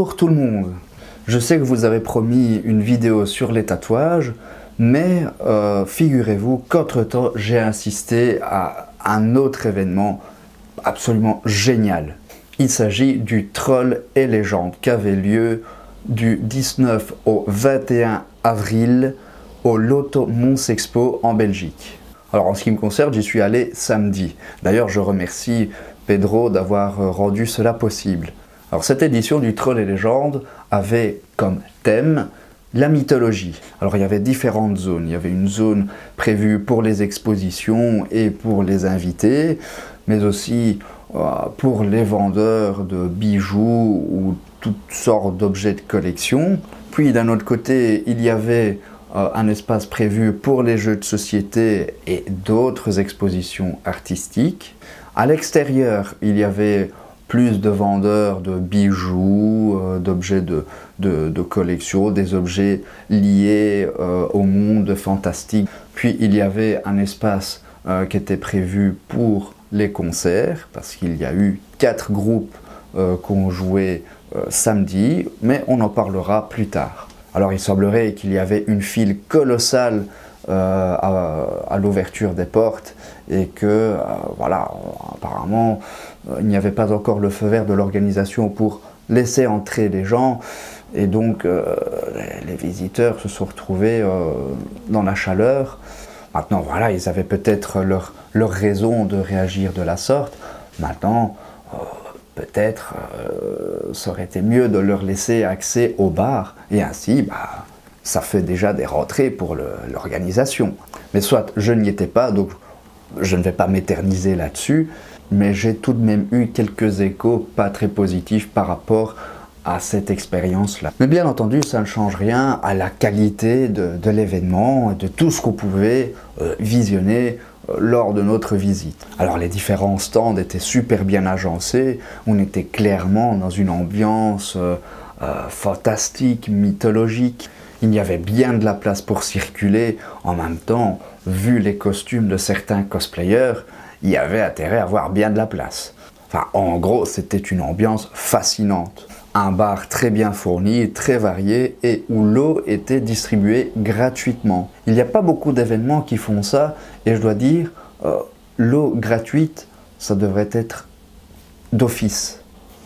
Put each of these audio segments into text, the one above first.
Bonjour tout le monde. Je sais que vous avez promis une vidéo sur les tatouages, mais figurez-vous qu'entre-temps, j'ai assisté à un autre événement absolument génial. Il s'agit du Trolls et Légendes qui avait lieu du 19 au 21 avril au Loto Mons Expo en Belgique. Alors en ce qui me concerne, j'y suis allé samedi. D'ailleurs, je remercie Pedro d'avoir rendu cela possible. Alors cette édition du Trolls et Légendes avait comme thème la mythologie. Alors il y avait différentes zones. Il y avait une zone prévue pour les expositions et pour les invités, mais aussi pour les vendeurs de bijoux ou toutes sortes d'objets de collection. Puis d'un autre côté, il y avait un espace prévu pour les jeux de société et d'autres expositions artistiques. À l'extérieur, il y avait plus de vendeurs de bijoux, d'objets de collection, des objets liés au monde fantastique. Puis il y avait un espace qui était prévu pour les concerts, parce qu'il y a eu 4 groupes qui ont joué samedi, mais on en parlera plus tard. Alors il semblerait qu'il y avait une file colossale à l'ouverture des portes et que, voilà, apparemment, il n'y avait pas encore le feu vert de l'organisation pour laisser entrer les gens et donc les visiteurs se sont retrouvés dans la chaleur. Maintenant, voilà, ils avaient peut-être leur raison de réagir de la sorte. Maintenant, peut-être ça aurait été mieux de leur laisser accès au bar et ainsi, ça fait déjà des rentrées pour l'organisation. Mais soit, je n'y étais pas, donc je ne vais pas m'éterniser là-dessus, mais j'ai tout de même eu quelques échos pas très positifs par rapport à cette expérience-là. Mais bien entendu, ça ne change rien à la qualité de l'événement et de tout ce qu'on pouvait visionner lors de notre visite. Alors les différents stands étaient super bien agencés, on était clairement dans une ambiance fantastique, mythologique. Il y avait bien de la place pour circuler. En même temps, vu les costumes de certains cosplayers, il y avait intérêt à avoir bien de la place. Enfin, en gros, c'était une ambiance fascinante. Un bar très bien fourni, très varié et où l'eau était distribuée gratuitement. Il n'y a pas beaucoup d'événements qui font ça et je dois dire, l'eau gratuite, ça devrait être d'office.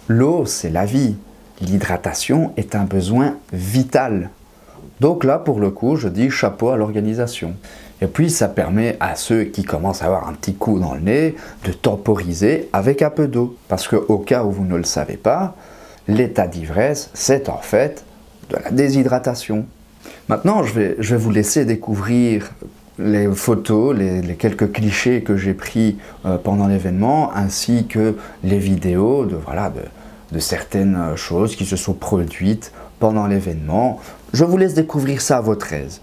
L'eau, c'est la vie. L'hydratation est un besoin vital. Donc là, pour le coup, je dis chapeau à l'organisation. Et puis, ça permet à ceux qui commencent à avoir un petit coup dans le nez de temporiser avec un peu d'eau. Parce qu'au cas où vous ne le savez pas, l'état d'ivresse, c'est en fait de la déshydratation. Maintenant, je vais vous laisser découvrir les photos, les quelques clichés que j'ai pris pendant l'événement, ainsi que les vidéos de certaines choses qui se sont produites pendant l'événement. Je vous laisse découvrir ça à votre aise.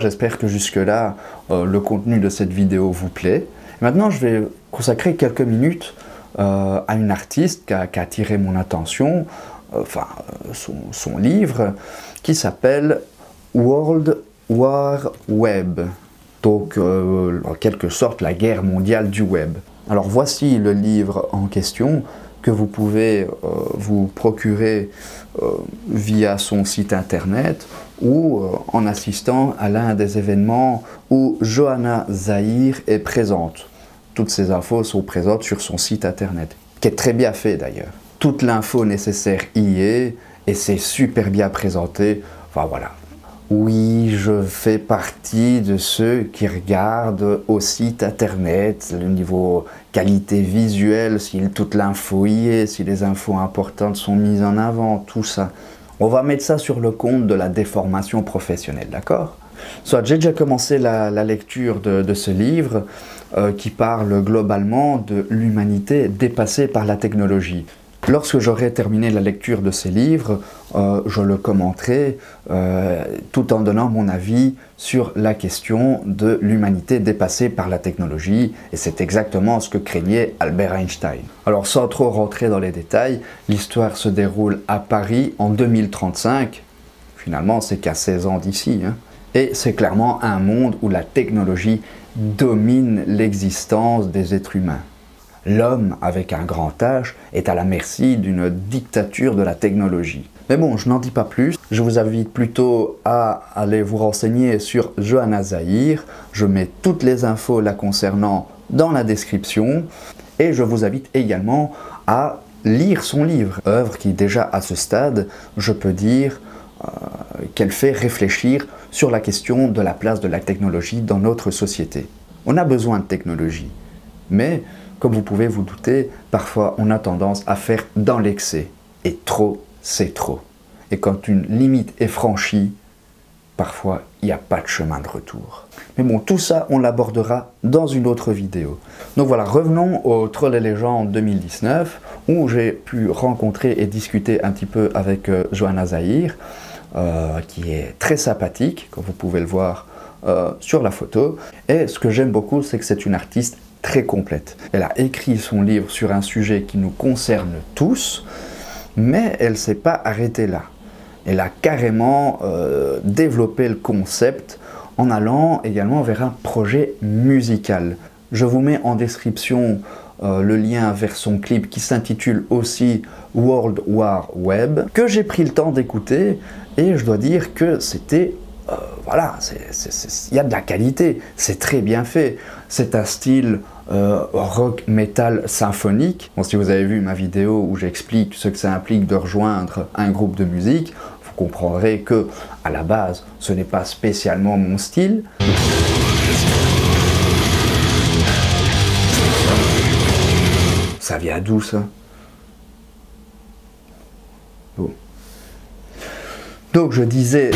J'espère que jusque-là, le contenu de cette vidéo vous plaît. Maintenant, je vais consacrer quelques minutes à une artiste qui a attiré mon attention, son livre, qui s'appelle World War Web. Donc, en quelque sorte, la guerre mondiale du web. Alors, voici le livre en question que vous pouvez vous procurer via son site internet ou en assistant à l'un des événements où Johanna Zahir est présente. Toutes ces infos sont présentes sur son site internet, qui est très bien fait d'ailleurs. Toute l'info nécessaire y est et c'est super bien présenté. Enfin voilà. Oui, je fais partie de ceux qui regardent au site internet, le niveau qualité visuelle, si toute l'info y est, si les infos importantes sont mises en avant, tout ça. On va mettre ça sur le compte de la déformation professionnelle, d'accord? Soit j'ai déjà commencé la lecture de ce livre qui parle globalement de l'humanité dépassée par la technologie. Lorsque j'aurai terminé la lecture de ces livres, je le commenterai tout en donnant mon avis sur la question de l'humanité dépassée par la technologie, et c'est exactement ce que craignait Albert Einstein. Alors sans trop rentrer dans les détails, l'histoire se déroule à Paris en 2035, finalement c'est qu'à 16 ans d'ici, hein. Et c'est clairement un monde où la technologie domine l'existence des êtres humains. L'homme, avec un grand H, est à la merci d'une dictature de la technologie. Mais bon, je n'en dis pas plus. Je vous invite plutôt à aller vous renseigner sur Johanna Zahir. Je mets toutes les infos la concernant dans la description. Et je vous invite également à lire son livre. Œuvre qui, déjà à ce stade, je peux dire qu'elle fait réfléchir sur la question de la place de la technologie dans notre société. On a besoin de technologie, mais comme vous pouvez vous douter, parfois on a tendance à faire dans l'excès. Et trop, c'est trop. Et quand une limite est franchie, parfois il n'y a pas de chemin de retour. Mais bon, tout ça, on l'abordera dans une autre vidéo. Donc voilà, revenons au Troll et Légendes 2019, où j'ai pu rencontrer et discuter un petit peu avec Johanna Zahir, qui est très sympathique, comme vous pouvez le voir sur la photo. Et ce que j'aime beaucoup, c'est que c'est une artiste très complète. Elle a écrit son livre sur un sujet qui nous concerne tous, mais elle ne s'est pas arrêtée là. Elle a carrément développé le concept en allant également vers un projet musical. Je vous mets en description le lien vers son clip qui s'intitule aussi World War Web, que j'ai pris le temps d'écouter et je dois dire que c'était voilà, il y a de la qualité, c'est très bien fait. C'est un style rock metal symphonique. Bon, si vous avez vu ma vidéo où j'explique ce que ça implique de rejoindre un groupe de musique, vous comprendrez que à la base, ce n'est pas spécialement mon style. Ça vient d'où ça? Bon. Donc je disais...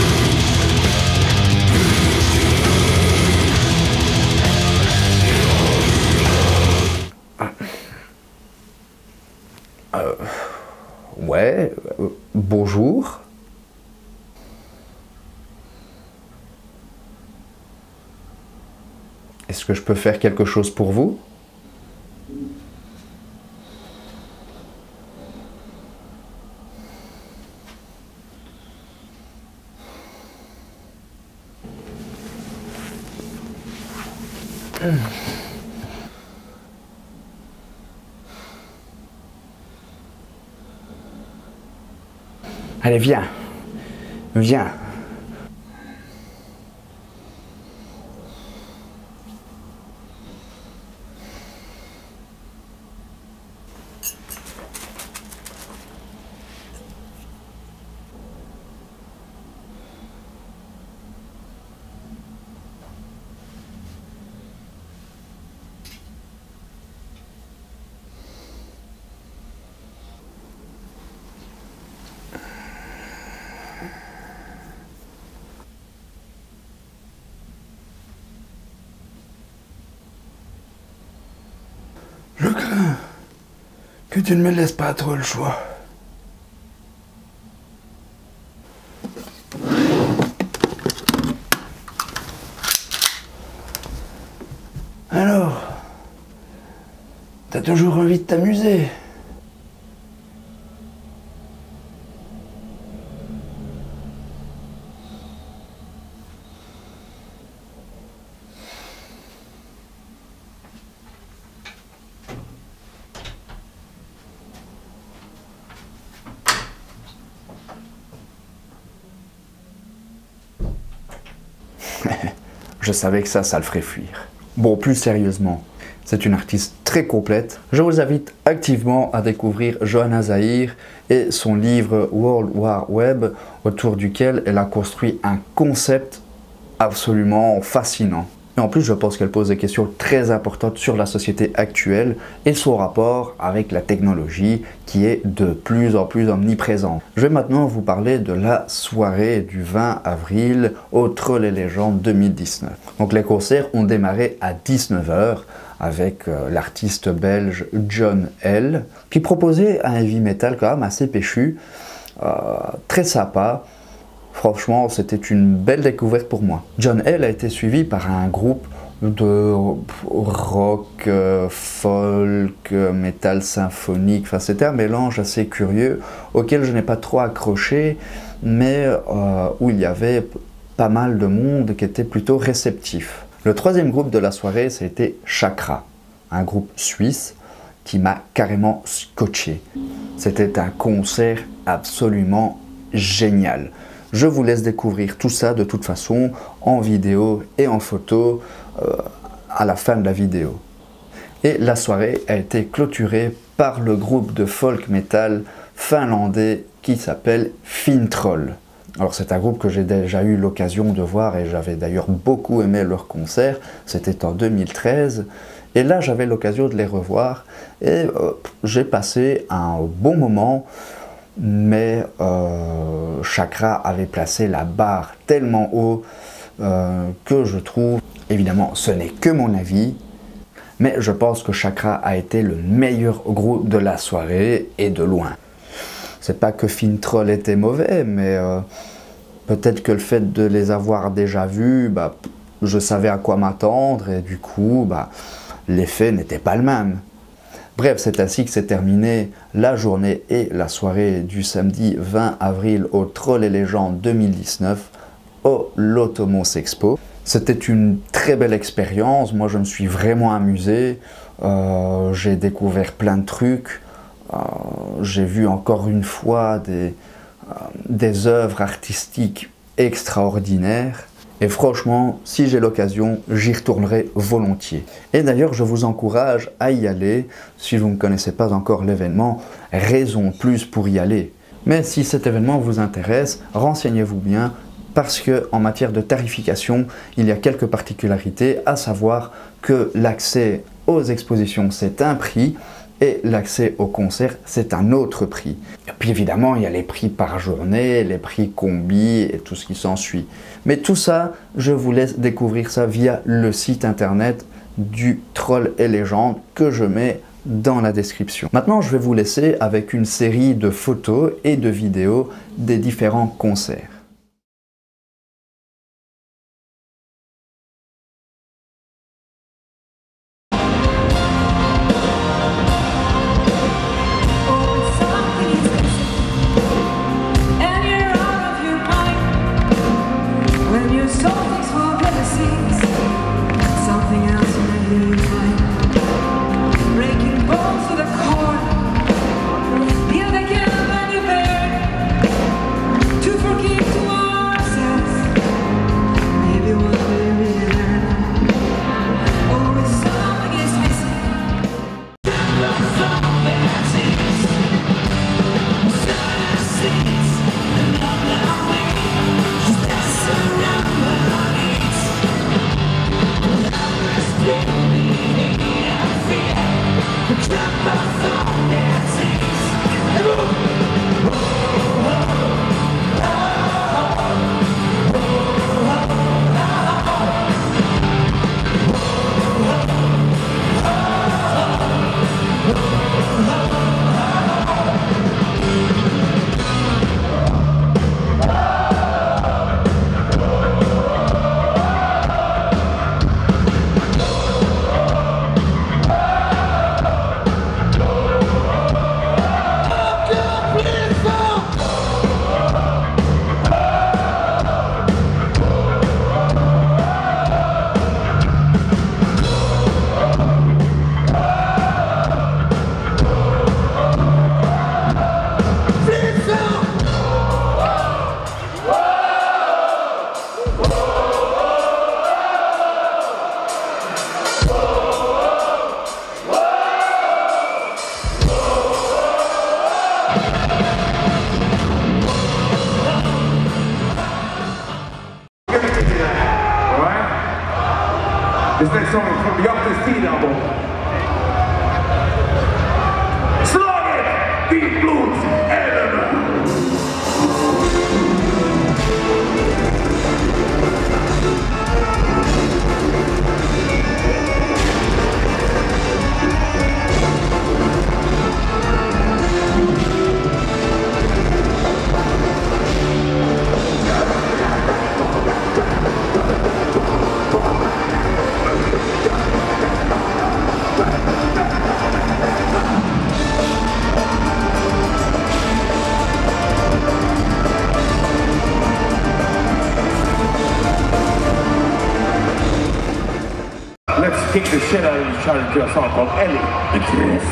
ouais, bonjour. Est-ce que je peux faire quelque chose pour vous? Allez, viens. Viens. Je crains que tu ne me laisses pas trop le choix. T'as toujours envie de t'amuser. Je savais que ça le ferait fuir. Bon, plus sérieusement, c'est une artiste très complète. Je vous invite activement à découvrir Johanna Zahir et son livre World War Web, autour duquel elle a construit un concept absolument fascinant. Et en plus, je pense qu'elle pose des questions très importantes sur la société actuelle et son rapport avec la technologie qui est de plus en plus omniprésente. Je vais maintenant vous parler de la soirée du 20 avril au Trolls et Légendes 2019. Donc les concerts ont démarré à 19 h avec l'artiste belge John L, qui proposait un heavy metal quand même assez péchu, très sympa. Franchement, c'était une belle découverte pour moi. John L a été suivi par un groupe de rock, folk, metal symphonique. Enfin, c'était un mélange assez curieux auquel je n'ai pas trop accroché, mais où il y avait pas mal de monde qui était plutôt réceptif. Le troisième groupe de la soirée, c'était Chakra, un groupe suisse qui m'a carrément scotché. C'était un concert absolument génial. Je vous laisse découvrir tout ça de toute façon en vidéo et en photo à la fin de la vidéo. Et la soirée a été clôturée par le groupe de folk metal finlandais qui s'appelle Finntroll. Alors c'est un groupe que j'ai déjà eu l'occasion de voir et j'avais d'ailleurs beaucoup aimé leur concert, c'était en 2013. Et là j'avais l'occasion de les revoir et j'ai passé un bon moment. Mais Chakra avait placé la barre tellement haut que je trouve, évidemment ce n'est que mon avis, mais je pense que Chakra a été le meilleur groupe de la soirée et de loin. C'est pas que Finntroll était mauvais, mais peut-être que le fait de les avoir déjà vus, je savais à quoi m'attendre et du coup l'effet n'était pas le même. Bref, c'est ainsi que s'est terminée la journée et la soirée du samedi 20 avril au Trolls et Légendes 2019 au Lotomos Expo. C'était une très belle expérience, moi je me suis vraiment amusé, j'ai découvert plein de trucs, j'ai vu encore une fois des œuvres artistiques extraordinaires. Et franchement, si j'ai l'occasion, j'y retournerai volontiers. Et d'ailleurs, je vous encourage à y aller. Si vous ne connaissez pas encore l'événement, raison de plus pour y aller. Mais si cet événement vous intéresse, renseignez-vous bien, parce qu'en matière de tarification, il y a quelques particularités, à savoir que l'accès aux expositions, c'est un prix, et l'accès au concert, c'est un autre prix. Et puis évidemment, il y a les prix par journée, les prix combi et tout ce qui s'ensuit. Mais tout ça, je vous laisse découvrir ça via le site internet du Trolls et Légendes que je mets dans la description. Maintenant, je vais vous laisser avec une série de photos et de vidéos des différents concerts. To forgive song from the Octus Teen album. Slaughter the Blues Animal! Let's kick the shit out of this child to a song called Ellie the Kiss.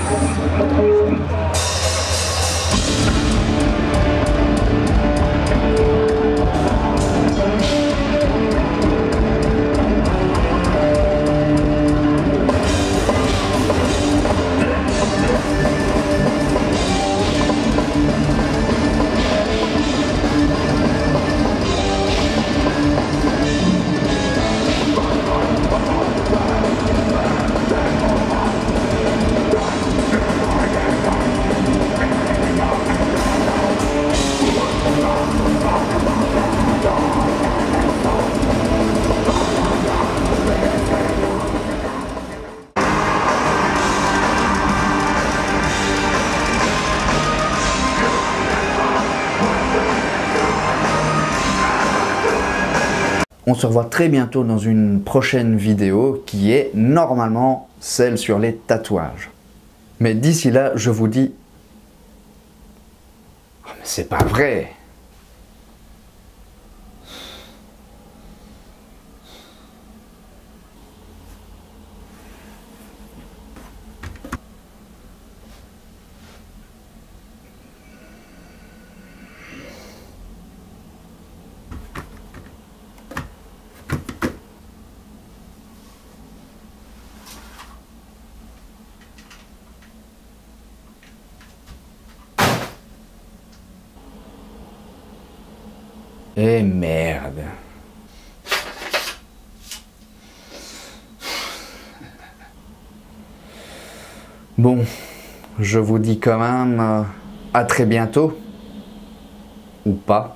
On se revoit très bientôt dans une prochaine vidéo qui est normalement celle sur les tatouages. Mais d'ici là, je vous dis... Oh, mais c'est pas vrai! Eh merde. Bon, je vous dis quand même à très bientôt. Ou pas.